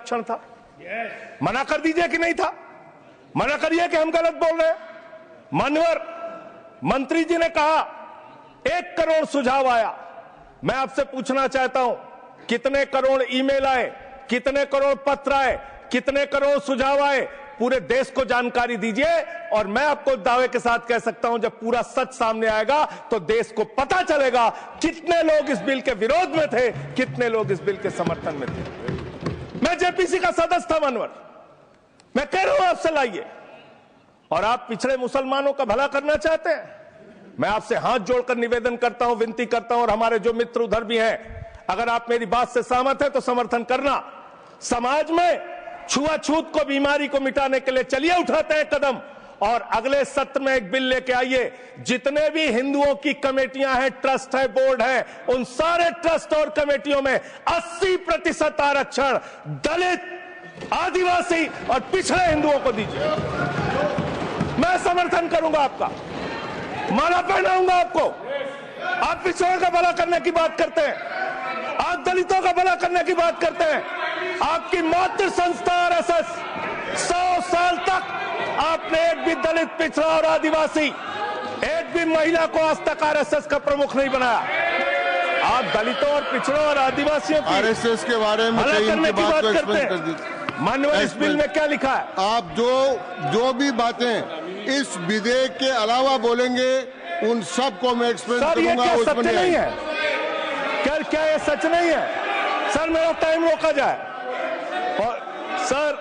आरक्षण था? मना कर दीजिए कि नहीं था? मना करिए कि हम गलत बोल रहे हैं। मान्यवर मंत्री जी ने कहा 1 करोड़ सुझाव आया। मैं आपसे पूछना चाहता हूं, कितने करोड़ ईमेल आए, कितने करोड़ पत्र आए, कितने करोड़ सुझाव आए? पूरे देश को जानकारी दीजिए और मैं आपको दावे के साथ कह सकता हूं, जब पूरा सच सामने आएगा तो देश को पता चलेगा कितने लोग इस बिल के विरोध में थे, कितने लोग इस बिल के समर्थन में थे। मैं जेपीसी का सदस्य था मानवर, मैं कह रहा हूं आपसे लाइए। और आप पिछड़े मुसलमानों का भला करना चाहते हैं, मैं आपसे हाथ जोड़कर निवेदन करता हूं, विनती करता हूं, और हमारे जो मित्र उधर भी हैं, अगर आप मेरी बात से सहमत हैं तो समर्थन करना। समाज में छुआछूत को, बीमारी को मिटाने के लिए चलिए उठाते हैं कदम, और अगले सत्र में एक बिल लेके आइए। जितने भी हिंदुओं की कमेटियां हैं, ट्रस्ट है, बोर्ड है, उन सारे ट्रस्ट और कमेटियों में 80% आरक्षण दलित, आदिवासी और पिछड़े हिंदुओं को दीजिए। मैं समर्थन करूंगा आपका, माला पहनाऊंगा आपको। आप पिछड़ों का भला करने की बात करते हैं, आप दलितों का भला करने की बात करते हैं। आपकी मातृ संस्था आरएसएस 100 साल तक आपने एक भी दलित, पिछड़ा और आदिवासी, एक भी महिला को आज तक आरएसएस का प्रमुख नहीं बनाया। आप दलितों और पिछड़ों और आदिवासियों की आरएसएस के बारे में करने की बात करते हैं। माननीय इस बिल में क्या लिखा है? आप जो भी बातें इस विधेयक के अलावा बोलेंगे उन सबको मैं एक्सप्लेन करूंगा। ये सच नहीं है क्या ये सच नहीं है? सर मेरा टाइम रोका जाए। और सर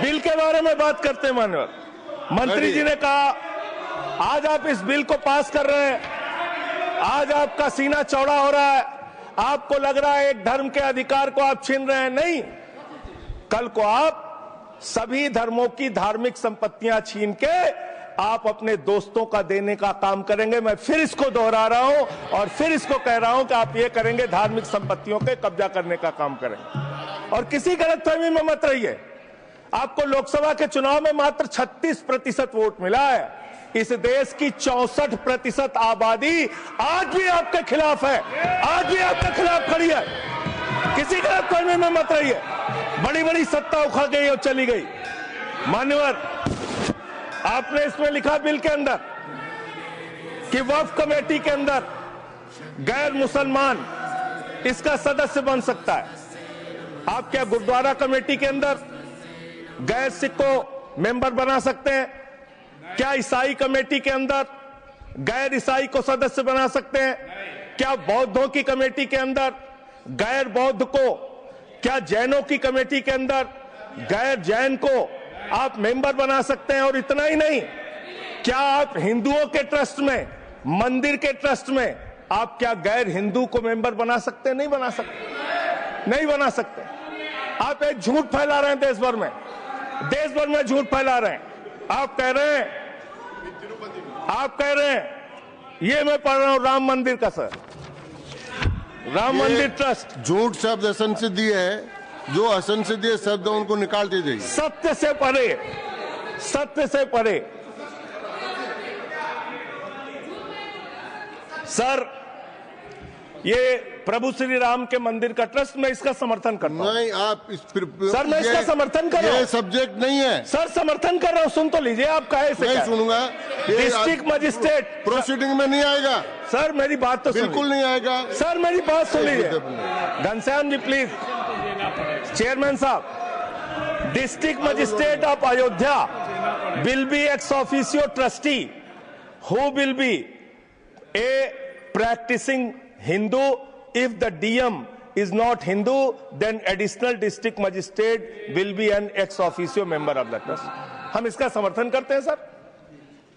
बिल के बारे में बात करते हैं। माननीय मंत्री जी ने कहा आज आप इस बिल को पास कर रहे हैं, आज आपका सीना चौड़ा हो रहा है, आपको लग रहा है एक धर्म के अधिकार को आप छीन रहे हैं। नहीं, कल को आप सभी धर्मों की धार्मिक संपत्तियां छीन के आप अपने दोस्तों का देने का काम करेंगे। मैं फिर इसको दोहरा रहा हूं और फिर इसको कह रहा हूं कि आप ये करेंगे, धार्मिक संपत्तियों के कब्जा करने का काम करेंगे। और किसी गलतफहमी में मत रहिए। आपको लोकसभा के चुनाव में मात्र 36% वोट मिला है। इस देश की 64% आबादी आज भी आपके खिलाफ है, आज भी आपके खिलाफ खड़ी है। किसी गलतफहमी में मत रहिए। बड़ी बड़ी सत्ता उखड़ गई और चली गई। मान्यवर आपने इसमें लिखा बिल के अंदर कि वक्फ कमेटी के अंदर गैर मुसलमान इसका सदस्य बन सकता है। आप क्या गुरुद्वारा कमेटी के अंदर गैर सिख को मेंबर बना सकते हैं? क्या ईसाई कमेटी के अंदर गैर ईसाई को सदस्य बना सकते हैं? क्या बौद्धों की कमेटी के अंदर गैर बौद्ध को, क्या जैनों की कमेटी के अंदर गैर जैन को आप मेंबर बना सकते हैं? और इतना ही नहीं, क्या आप हिंदुओं के ट्रस्ट में, मंदिर के ट्रस्ट में आप क्या गैर हिंदू को मेंबर बना सकते हैं? नहीं बना सकते, नहीं बना सकते। आप एक झूठ फैला रहे हैं देश भर में, देश भर में झूठ फैला रहे हैं। आप कह रहे हैं ये मैं पढ़ रहा हूं राम मंदिर का, सर, राम मंदिर ट्रस्ट। झूठ शब्द असंसदीय है, जो असंसदीय शब्द उनको निकालते जाइए। सत्य से परे, सत्य से परे। सर ये प्रभु श्री राम के मंदिर का ट्रस्ट, मैं इसका समर्थन करता हूं। नहीं, आप सर मैं इसका समर्थन कर रहा हूं। ये सब्जेक्ट नहीं है सर, समर्थन कर रहा हूं। सुन तो लीजिए, आप कहे से नहीं सुनूंगा। डिस्ट्रिक्ट मजिस्ट्रेट प्रोसीडिंग में नहीं आएगा। सर मेरी बात तो बिल्कुल नहीं आएगा। सर मेरी बात सुन लीजिए। घनश्याम जी प्लीज, चेयरमैन साहब, district magistrate of Ayodhya will be ex officio trustee who will be a practising Hindu. If the DM is not Hindu, then additional district magistrate will be an ex officio member of the trust. हम इसका समर्थन करते हैं। Sir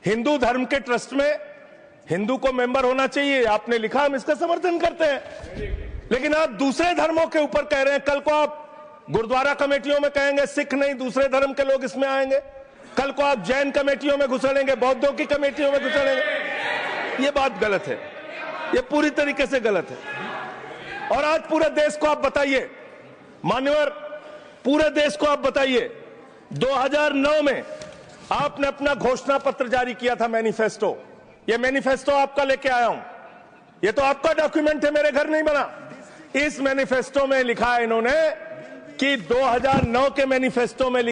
Hindu धर्म के trust में हिंदू को member होना चाहिए, आपने लिखा, हम इसका समर्थन करते हैं। लेकिन आप दूसरे धर्मों के ऊपर कह रहे हैं। कल को आप गुरुद्वारा कमेटियों में कहेंगे सिख नहीं, दूसरे धर्म के लोग इसमें आएंगे। कल को आप जैन कमेटियों में घुसड़ेंगे, बौद्धों की कमेटियों में घुसड़ेंगे। ये बात गलत है, ये पूरी तरीके से गलत है। और आज पूरे देश को आप बताइए, मान्यवर, पूरे देश को आप बताइए, 2009 में आपने अपना घोषणा पत्र जारी किया था, मैनिफेस्टो। ये मैनिफेस्टो आपका लेके आया हूं, ये तो आपका डॉक्यूमेंट है, मेरे घर नहीं बना। इस मैनिफेस्टो में लिखा है इन्होंने कि 2009 के मैनिफेस्टो में